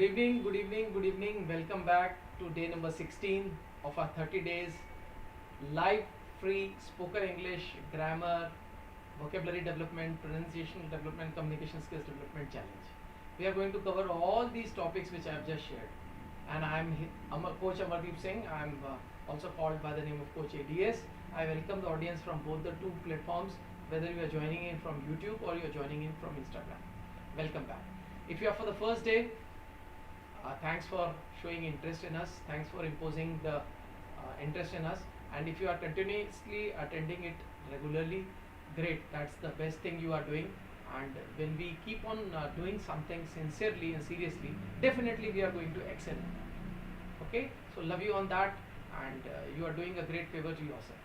Good evening, good evening, good evening. Welcome back to day number 16 of our 30 days live free spoken English grammar, vocabulary development, pronunciation development, communication skills development challenge. We are going to cover all these topics which I have just shared. And I'm Coach Amardeep Singh. I'm also called by the name of Coach ADS. I welcome the audience from both the two platforms, whether you are joining in from YouTube or you are joining in from Instagram. Welcome back. If you are for the first day, thanks for showing interest in us. Thanks for imposing the interest in us. And if you are continuously attending it regularly, great. That's the best thing you are doing. And when we keep on doing something sincerely and seriously, definitely we are going to excel. Okay, so love you on that, and you are doing a great favor to yourself.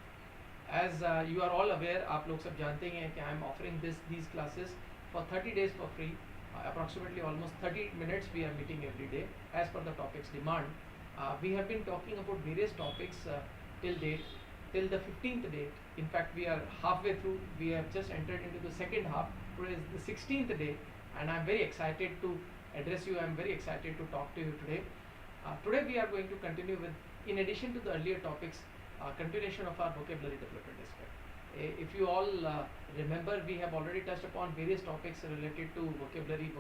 As you are all aware, आप लोग सब जानते हैं कि I am offering these classes for 30 days for free. Approximately almost 30 minutes we are meeting every day as per the topic's demand. We have been talking about various topics till the 15th date. In fact, we are halfway through. We have just entered into the second half. Today is the 16th day, and I am very excited to address you. I am very excited to talk to you today. Today we are going to continue with, in addition to the earlier topics, continuation of our vocabulary development aspect. If you all remember, we have already touched upon various topics related to vocabulary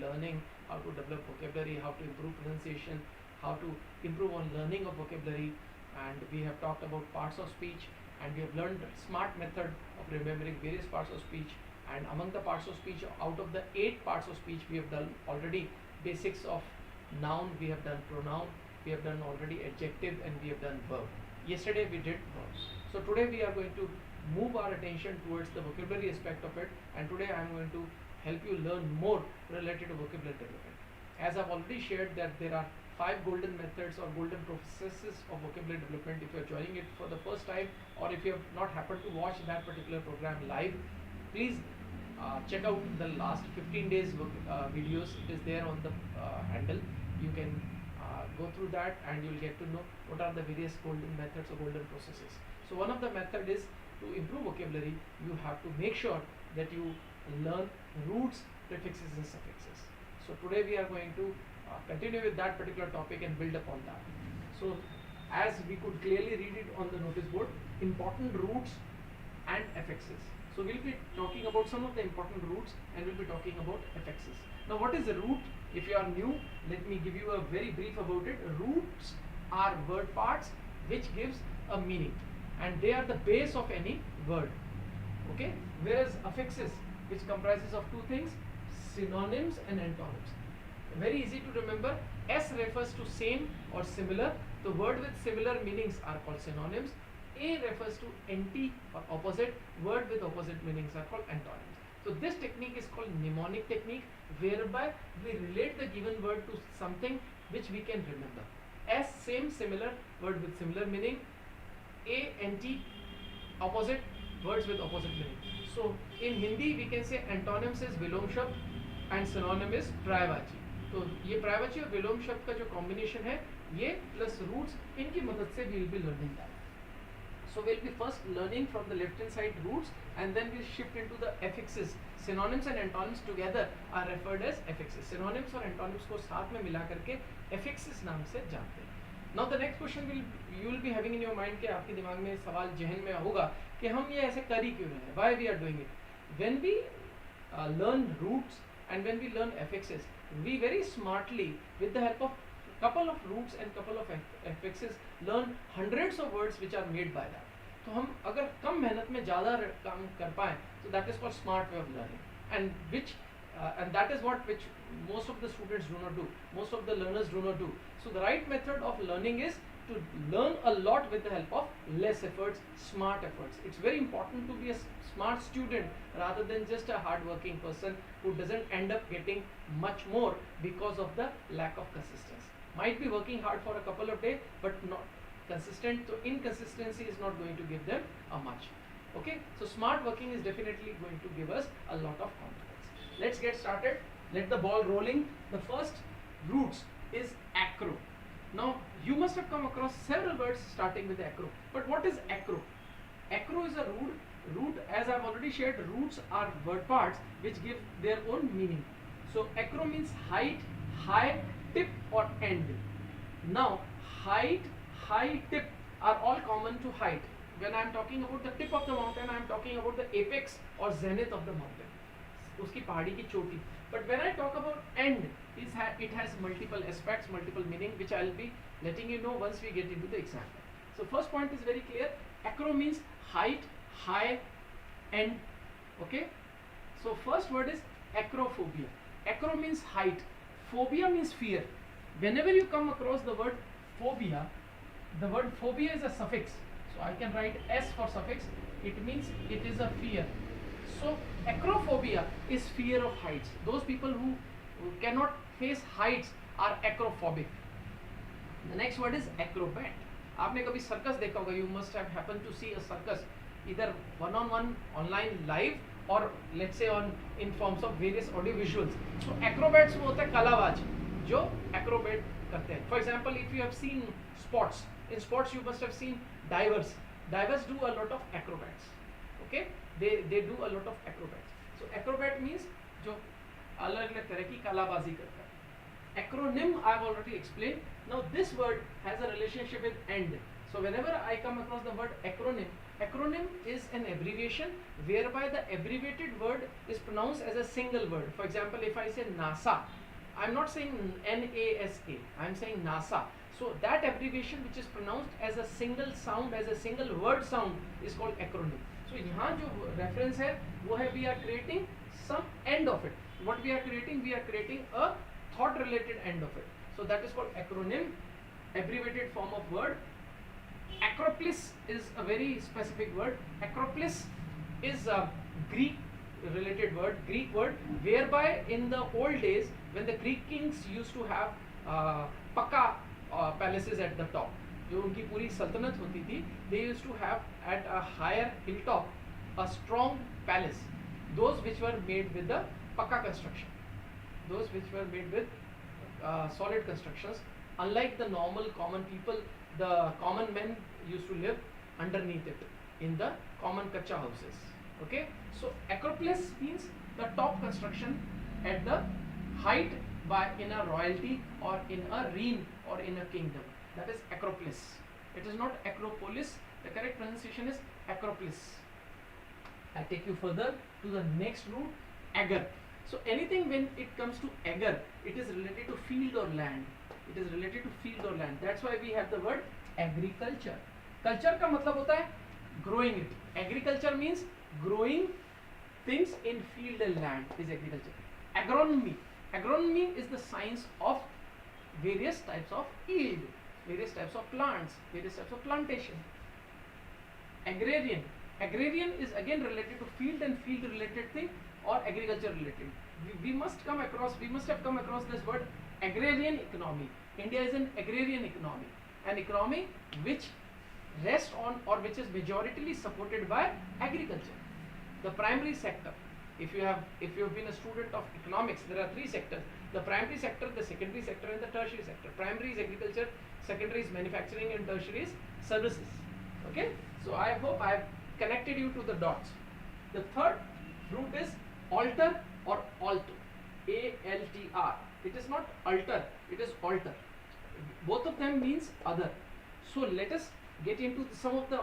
learning, how to develop vocabulary, how to improve pronunciation, how to improve on learning of vocabulary, and we have talked about parts of speech, and we have learned SMART method of remembering various parts of speech. And among the parts of speech, out of the 8 parts of speech, we have done already basics of noun, we have done pronoun, we have done already adjective, and we have done verb. Yesterday we did verbs. So today we are going to move our attention towards the vocabulary aspect of it, and today I am going to help you learn more related to vocabulary development. As I've already shared that there are 5 golden methods or golden processes of vocabulary development. If you are joining it for the first time, or if you have not happened to watch that particular program live, please check out the last 15 days videos. It is there on the handle. You can go through that and you will get to know what are the various golden methods or golden processes. So one of the method is to improve vocabulary, you have to make sure that you learn roots, prefixes and suffixes. So today we are going to continue with that particular topic and build upon that. So as we could clearly read it on the notice board, important roots and affixes. So we'll be talking about some of the important roots and we'll be talking about affixes. Now what is a root? If you are new, let me give you a very brief about it. Roots are word parts which gives a meaning, and they are the base of any word. Okay, whereas affixes, which comprises of 2 things, synonyms and antonyms. Very easy to remember. S refers to same or similar. The word with similar meanings are called synonyms. A refers to anti or opposite. Word with opposite meanings are called antonyms. So this technique is called mnemonic technique, whereby we relate the given word to something which we can remember. S, same, similar, word with similar meaning. A, anti, opposite, words with opposite meaning. So in Hindi we can say antonyms is vilom shabd and synonym is प्रायवाची. तो ये प्रायवाची और विलोम शब्द का जो combination है, ये plus roots, इनकी मदद से we will be learning that. So we'll be first learning from the left hand side roots, and then we'll shift into the affixes. Synonyms and antonyms together are referred as affixes. Synonyms और antonyms को साथ में मिला करके affixes नाम से जानते हैं. Now the next question you will be having in your mind कि आपके दिमाग में सवाल जहन में होगा कि हम ये ऐसे कर ही क्यों रहे हैं? Why we are doing it? When we learn roots and when we learn affixes, we very smartly, with the help of couple of roots and couple of affixes, learn hundreds of words which are made by that. तो हम अगर कम मेहनत में ज़्यादा काम कर पाएं, so that is called smart way of learning, and that is what which most of the students do not do, most of the learners do not do. So the right method of learning is to learn a lot with the help of less efforts, smart efforts. It's very important to be a smart student rather than just a hard-working person who doesn't end up getting much more because of the lack of consistency. Might be working hard for a couple of days, but not consistent. So inconsistency is not going to give them a much. Okay, so smart working is definitely going to give us a lot of confidence. Let's get started. Let the ball rolling. The first roots is acro. Now you must have come across several words starting with acro, but what is acro? Acro is a root. As I've already shared, roots are word parts which give their own meaning. So acro means height, high, tip or end. Now height, high, tip are all common to height. When I am talking about the tip of the mountain, I am talking about the apex or zenith of the mountain, उसकी पहाड़ी की चोटी. But when I talk about end, it has multiple aspects, multiple meaning, which I will be letting you know once we get into the example. So first point is very clear. Acro means height, high, end. Okay. So first word is acrophobia. Acro means height. Phobia means fear. Whenever you come across the word phobia, the word phobia is a suffix. So I can write S for suffix. It means it is a fear. So acrophobia is fear of heights. Those people who cannot face heights are acrophobic. The next word is acrobat. आपने कभी circus देखा होगा. You must have happened to see a circus, either one-on-one, online, live, or let's say in forms of various audio visuals. So acrobats वो होता है कलाबाज जो acrobat करते हैं. For example, if you have seen sports, in sports you must have seen divers. Divers do a lot of acrobats. Okay, they do a lot of acrobats. So acrobat means जो अलग-अलग तरह की कलाबाजी करता है. Acronym I have already explained. Now this word has a relationship with end. So whenever I come across the word acronym is an abbreviation whereby the abbreviated word is pronounced as a single word. For example, if I say NASA, I am not saying NASA, I am saying NASA. So that abbreviation which is pronounced as a single sound, as a single word sound, is called acronym. So यहाँ जो reference है वो है we are creating some end of it. What we are creating? We are creating a thought related end of it. So that is called acronym, abbreviated form of word. Acropolis is a very specific word. Acropolis is a Greek related word, Greek word, whereby in the old days when the Greek kings used to have paka palaces at the top, जो उनकी पूरी सल्तनत होती थी, they used to have at a higher hilltop a strong palace, those which were made with the paka construction, those which were made with solid constructions. Unlike the normal common people, the common men used to live underneath it in the common kacha houses. Okay, so acropolis means the top construction at the height by in a royalty or in a reign or in a kingdom. That is acropolis. It is not acropolis. The correct pronunciation is acropolis. I take you further to the next root, agar. So anything when it comes to agar, it is related to field or land. It is related to field or land. That's why we have the word agriculture. Culture का मतलब होता है growing it. Agriculture means growing things in field and land is agriculture. Agronomy. Agronomy is the science of various types of yield, various types of plants, various types of plantation. Agrarian. Agrarian is again related to field and field related thing or agriculture related. We must have come across this word agrarian economy. India is an agrarian economy, an economy which rests on or which is majoritarily supported by agriculture. The primary sector, if you have been a student of economics, there are three sectors: the primary sector, the secondary sector, and the tertiary sector. Primary is agriculture, secondary is manufacturing, and tertiary is services. Okay, so I hope I have connected you to the dots. The third root is alter or alto, A-L-T-R. It is not alter, it is alter. Both of them means other. So let us get into some of the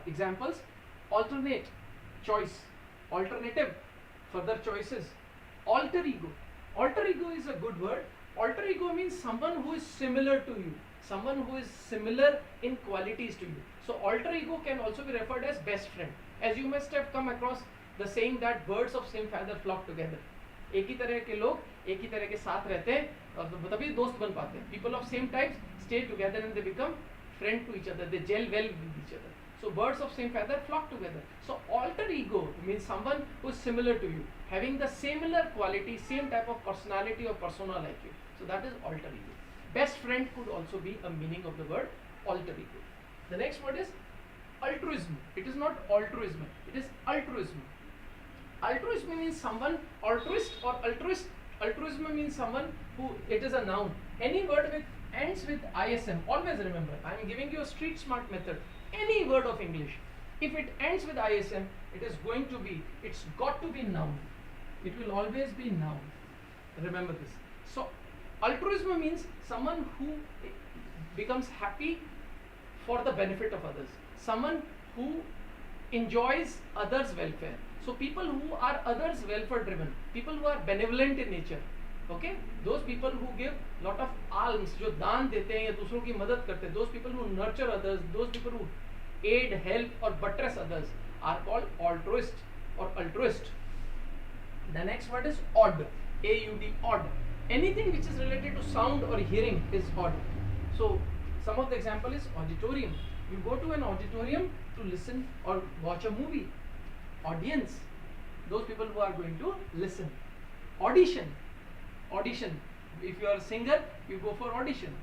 examples. Alternate, choice. Alternative, further choices. Alter ego. Alter ego is a good word. Alter ego means someone who is similar to you, someone who is similar in qualities to you. So alter ego can also be referred as best friend. As you must have come across the saying that birds of same feather flock together. एक ही तरह के लोग एक ही तरह के साथ रहते हैं और तभी दोस्त बन पाते हैं. People of same types stay together and they become friend to each other. They gel well with each other. So birds of same feather flock together. So alter ego means someone who is similar to you, having the similar quality, same type of personality or persona like you. So that is alter ego. Best friend could also be a meaning of the word alter ego. The next word is altruism. It is not altruism, it is altruism. Altruism means someone, altruist or altruist. Altruism means someone who, it is a noun. Any word which ends with ISM, always remember, I am giving you a street smart method. Any word of English, if it ends with ISM, it is going to be, it's got to be noun. It will always be noun. Remember this. So Altruism means someone who becomes happy for the benefit of others, someone who enjoys others' welfare. So people who are others' welfare driven, people who are benevolent in nature, okay, those people who give lot of alms, जो दान देते हैं या दूसरों की मदद करते हैं, those people who nurture others, those people who aid, help or buttress others are called altruist or altruist. The next word is odd, A-U-D, odd. Anything which is related to sound or hearing is odd. So some of the example is auditorium. You go to an auditorium to listen or watch a movie. Audience, those people who are going to listen. Audition, audition. If you are a singer, you go for audition.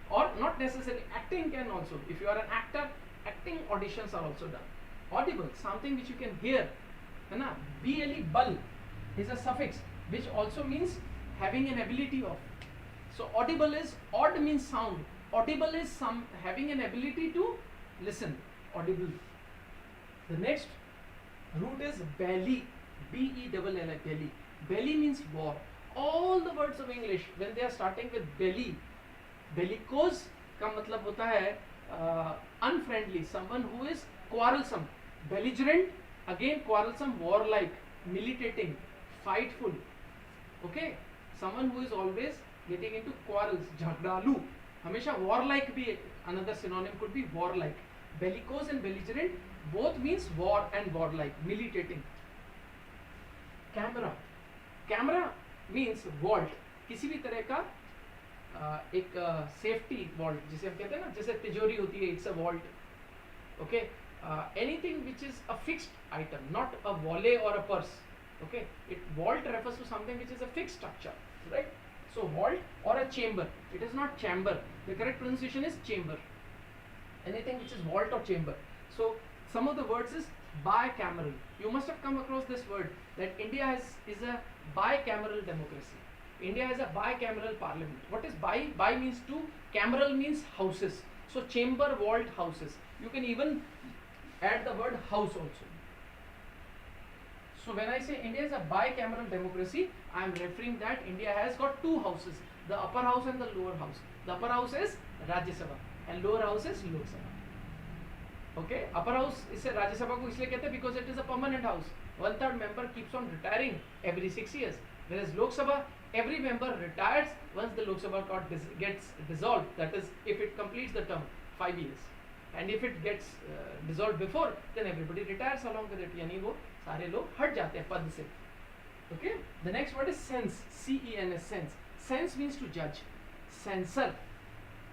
Or not necessarily, acting can also. If you are an actor, acting auditions are also done. Audible, something which you can hear. Na? B-L-E, bul is a suffix which also means having an ability of. So audible is, odd means sound. Audible is some having an ability to listen. Audible. The next root is belly, B-E-L-L-I, belly. Belly means war. All the words of English when they are starting with belly, bellicose का मतलब होता है unfriendly, someone who is quarrelsome. Belligerent, again quarrelsome, warlike, militating, fightful. Okay, someone who is always getting into quarrels, झगड़ालू. हमेशा warlike भी another synonym could be warlike. Bellicose and belligerent both means war and warlike, militating. Camera, camera means vault, किसी भी तरह का एक safety vault जिसे हम कहते हैं ना, जैसे तिजोरी होती है, it's a vault. Okay, anything which is a fixed item, not a wallet or a purse. Okay, it vault refers to something which is a fixed structure, right? So vault or a chamber, it is not chamber, the correct pronunciation is chamber. Anything which is vault or chamber. So some of the words is bicameral. You must have come across this word that India is a bicameral democracy. India has a bicameral parliament. What is bi? Bi means two, cameral means houses. So chamber vault houses. You can even add the word house also. So when I say India is a bicameral democracy, I am referring that India has got two houses, the upper house and the lower house. The upper house is Rajya Sabha and lower house is Lok Sabha. Okay, upper house इसे राज्य सभा को इसलिए कहते हैं because it is a permanent house. 1/3 member keeps on retiring every 6 years. Whereas Lok Sabha, every member retires once the Lok Sabha gets dissolved. That is, if it completes the term 5 years. And if it gets dissolved before, then everybody retires along with it. यानी वो सारे लोग हट जाते हैं पद से. Okay. The next word is sense. C-E-N-S, sense. Sense means to judge. Censor,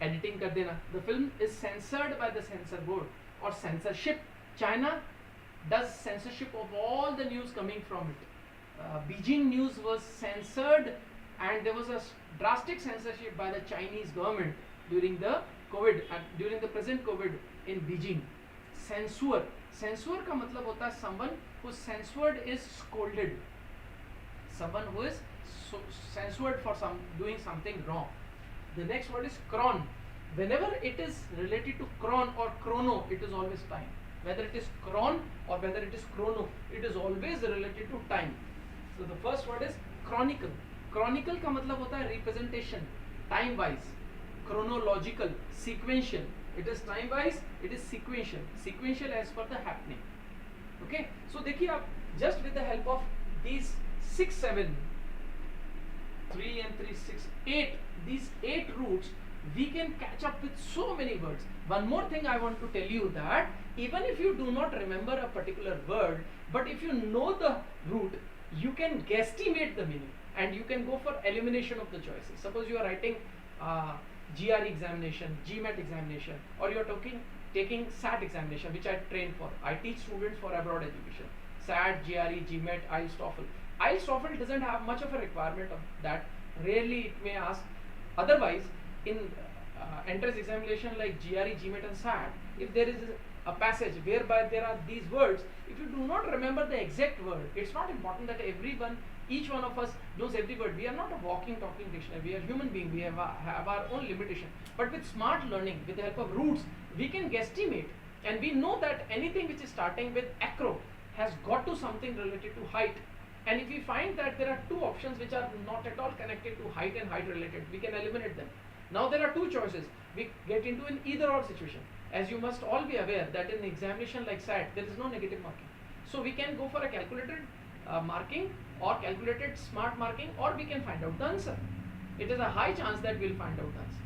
editing कर देना. The film is censored by the censor board. Or censorship. China does censorship of all the news coming from it. Beijing news was censored and there was a drastic censorship by the Chinese government during the COVID and during the present COVID in Beijing. Censure. Censure का मतलब होता है someone who censured is scolded. Someone who is censured for doing something wrong. The next word is cron. Whenever it is related to chron or chrono, it is always time. Whether it is chron or whether it is chrono, it is always related to time. So the first word is chronicle. Chronicle का मतलब होता है representation, time wise. Chronological, sequential. It is time wise, it is sequential. Sequential as per the happening. Okay, so देखिए आप just with the help of these 6, 7, 3 and 3, 6, 8, these 8 roots, we can catch up with so many words. One more thing I want to tell you, that even if you do not remember a particular word, but if you know the root, you can guesstimate the meaning and you can go for elimination of the choices. Suppose you are writing GRE examination, GMAT examination, or you are taking SAT examination, which I train for. I teach students for abroad education. SAT, GRE, GMAT, IELTS, TOEFL. IELTS, TOEFL doesn't have much of a requirement of that. Rarely it may ask. Otherwise, in entrance examination like GRE, GMAT and SAT, if there is a passage whereby there are these words, if you do not remember the exact word, it's not important that each one of us knows every word. We are not a walking, talking dictionary. We are human beings. We have our own limitation. But with smart learning, with the help of roots, we can guesstimate. And we know that anything which is starting with acro has got to something related to height. And if we find that there are two options which are not at all connected to height and height related, we can eliminate them. Now there are two choices. We get into an either or situation. As you must all be aware that in examination like SAT, there is no negative marking. So we can go for a calculated marking or calculated smart marking, or we can find out the answer. It is a high chance that we'll find out the answer.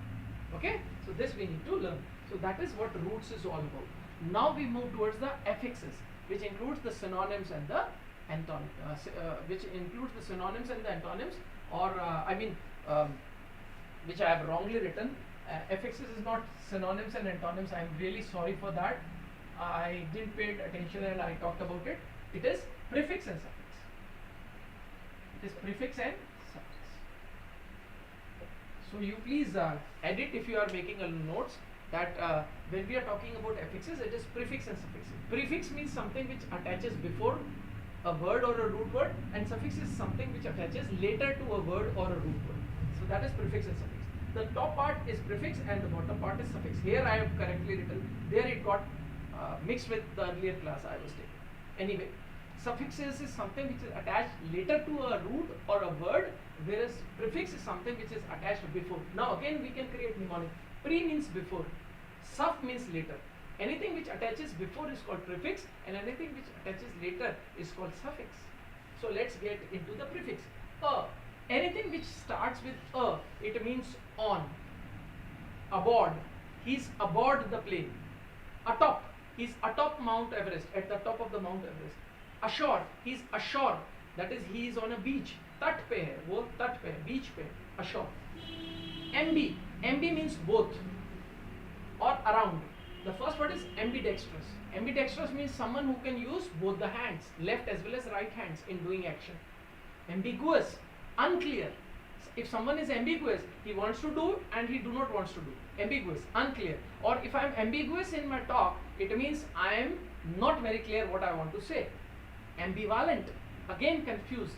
Okay, so this we need to learn. So that is what roots is all about. Now we move towards the affixes, which includes the synonyms and the antonyms, or which I have wrongly written. Affixes is not synonyms and antonyms. I am really sorry for that. I didn't pay attention and I talked about it. It is prefix and suffix. It is prefix and suffix. So you please edit if you are making a notes that when we are talking about affixes, it is prefix and suffix. Prefix means something which attaches before a word or a root word, and suffix is something which attaches later to a word or a root word. So that is prefix and suffix. The top part is prefix and the bottom part is suffix. Here I have correctly written. There it got mixed with the earlier class I was taking. Anyway, suffixes is something which is attached later to a root or a word, whereas prefix is something which is attached before. Now again we can create mnemonic. Pre means before, suff means later. Anything which attaches before is called prefix, and anything which attaches later is called suffix. So let's get into the prefix. Anything which starts with it means on. Aboard, he's aboard the plane. Atop, he's atop Mount Everest, at the top of the Mount Everest. Ashore, he's ashore, that is he is on a beach. Tat pe hai, wo tat pe hai, beach pe, ashore. MB, MB means both or around. The first word is ambidextrous. Ambidextrous means someone who can use both the hands, left as well as right hands in doing action. Ambiguous, unclear. If someone is ambiguous, he wants to do and he do not wants to do. Ambiguous, unclear. Or if I am ambiguous in my talk, it means I am not very clear what I want to say. Ambivalent, again confused,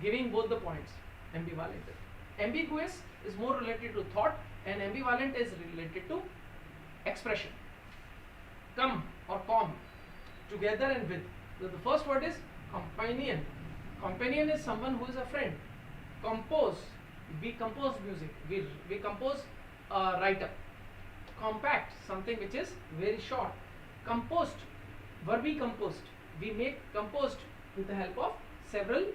giving both the points. Ambivalent. Ambiguous is more related to thought, and ambivalent is related to expression. Come or com, together and with. So the first word is companion. Companion is someone who is a friend. Compose, we compose music, we compose a write-up. Compact, something which is very short. Compost, vermicompost, we make compost with the help of several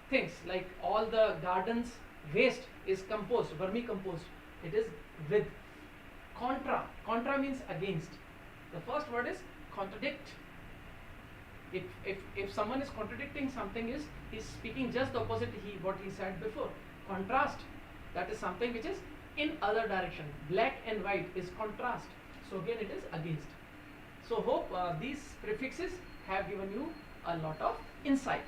things, like all the gardens waste is compost, vermicompost. It is with. Contra, contra means against. The first word is contradict. If someone is contradicting something, is he's speaking just the opposite what he said before. Contrast, that is something which is in other direction. Black and white is contrast. So again it is against. So hope these prefixes have given you a lot of insight.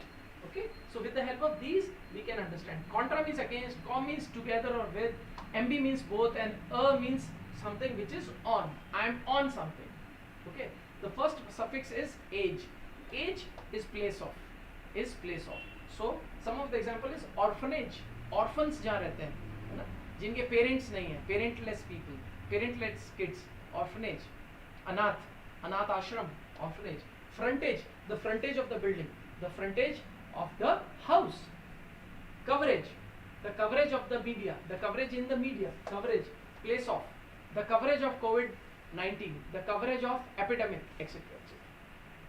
Okay. So with the help of these we can understand. Contra means against, com means together or with, MB means both, and means something which is on. I am on something. Okay. The first suffix is age. Age is place of. Is place of. So some of the example is orphanage. Orphans जहाँ रहते हैं, है ना? जिनके parents नहीं हैं, parentless people, parentless kids. Orphanage. Anath, अनाथ आश्रम. Orphanage. Frontage, the frontage of the building, the frontage of the house. Coverage, the coverage of the media, the coverage in the media. Coverage, place of. The coverage of COVID-19, the coverage of epidemic, etc.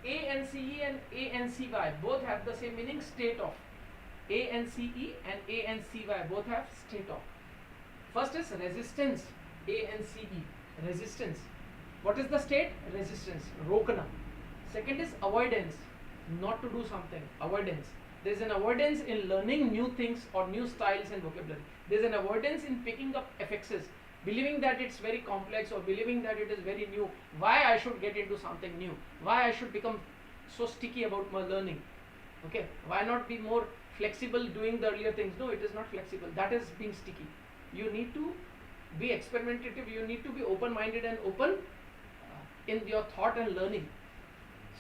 ANCE and ANCY both have the same meaning, state of. ANCE and ANCY both have state of. First is resistance, ANCE, resistance. What is the state? Resistance, rokna. Second is avoidance, not to do something, avoidance. There is an avoidance in learning new things or new styles and vocabulary. There is an avoidance in picking up affixes, believing that it's very complex or believing that it is very new. Why I should get into something new? Why I should become so sticky about my learning? Okay, why not be more flexible doing the earlier things? No, it is not flexible. That is being sticky. You need to be experimentative. You need to be open-minded and open in your thought and learning.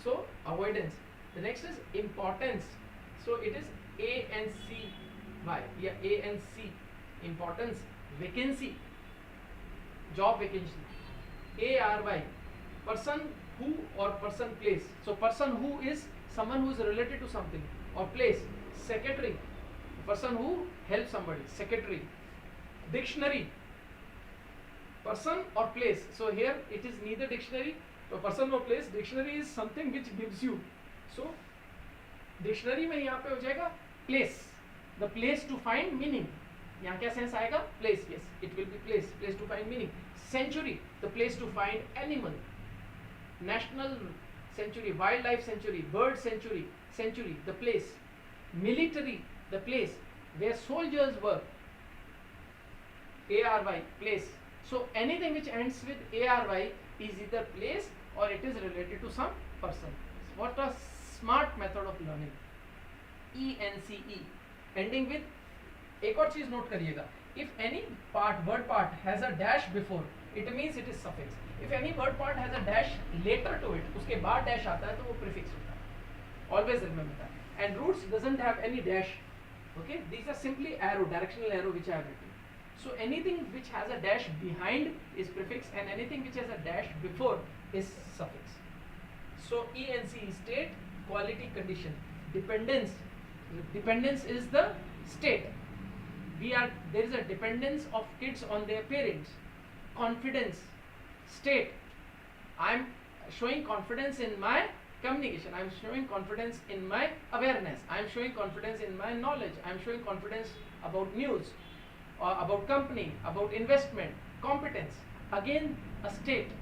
So avoidance. The next is importance. So it is ANCY. Yeah, ANC. Importance. Vacancy. Job vacancy. ARY, person who or person place. So person who is someone who is related to something, or place secretary, the person who helps somebody, secretary. Dictionary, person or place. So here it is neither dictionary or person or place. Dictionary is something which gives you. So dictionary में यहाँ पे हो जाएगा place, the place to find meaning. यहाँ क्या sense आएगा? Place, yes, it will be place, place to find meaning. Sanctuary, the place to find animal. National sanctuary, wildlife sanctuary, bird sanctuary, sanctuary, the place. Military, the place where soldiers work. ARY, place. So anything which ends with ARY is either place or it is related to some person. What a smart method of learning. ENCE, ending with. एक और चीज note करिएगा, if any part, word part has a dash before, it means it is suffix. If any word part has a dash later to it, उसके बाद dash आता है तो वो prefix होता है. Always remember that. And roots doesn't have any dash. Okay, these are simply arrow, directional arrow which I have written. So anything which has a dash behind is prefix, and anything which has a dash before is suffix. So ENC, state, quality, condition. Dependence, dependence is the state. There is a dependence of kids on their parents. Confidence, state. I am showing confidence in my communication. I am showing confidence in my awareness. I am showing confidence in my knowledge. I am showing confidence about news, or about company, about investment. Competence, again a state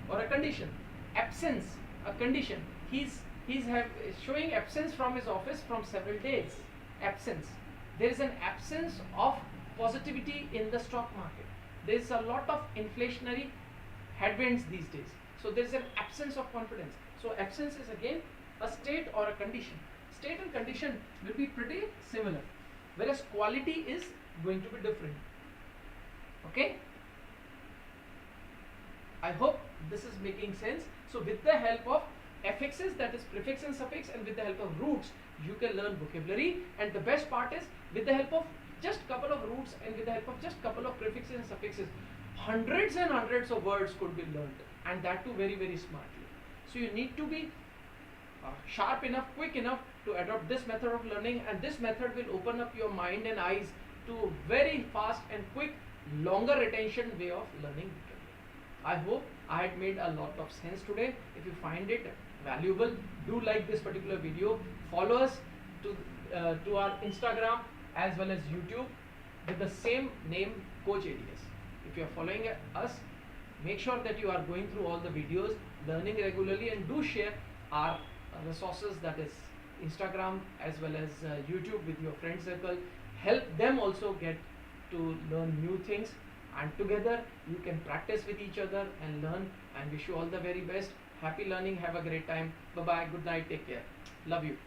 or a condition. Absence, a condition. He's showing absence from his office from several days. Absence. There is an absence of positivity in the stock market. There is a lot of inflationary headwinds these days. So there is an absence of confidence. So absence is again a state or a condition. State and condition will be pretty similar, whereas quality is going to be different. Okay? I hope this is making sense. So with the help of affixes, that is prefix and suffix, and with the help of roots, you can learn vocabulary. And the best part is, with the help of just couple of roots and with the help of just couple of prefixes and suffixes, hundreds and hundreds of words could be learned, and that too very, very smartly. So you need to be sharp enough, quick enough to adopt this method of learning, and this method will open up your mind and eyes to very fast and quick, longer retention way of learning vocabulary. I hope I had made a lot of sense today. If you find it valuable, do like this particular video. Follow us to our Instagram as well as YouTube with the same name, Coach ADS. If you are following us, make sure that you are going through all the videos, learning regularly, and do share our resources, that is Instagram as well as YouTube, with your friend circle. Help them also get to learn new things, and together you can practice with each other and learn. And wish you all the very best. Happy learning. Have a great time. Bye bye. Good night. Take care. Love you.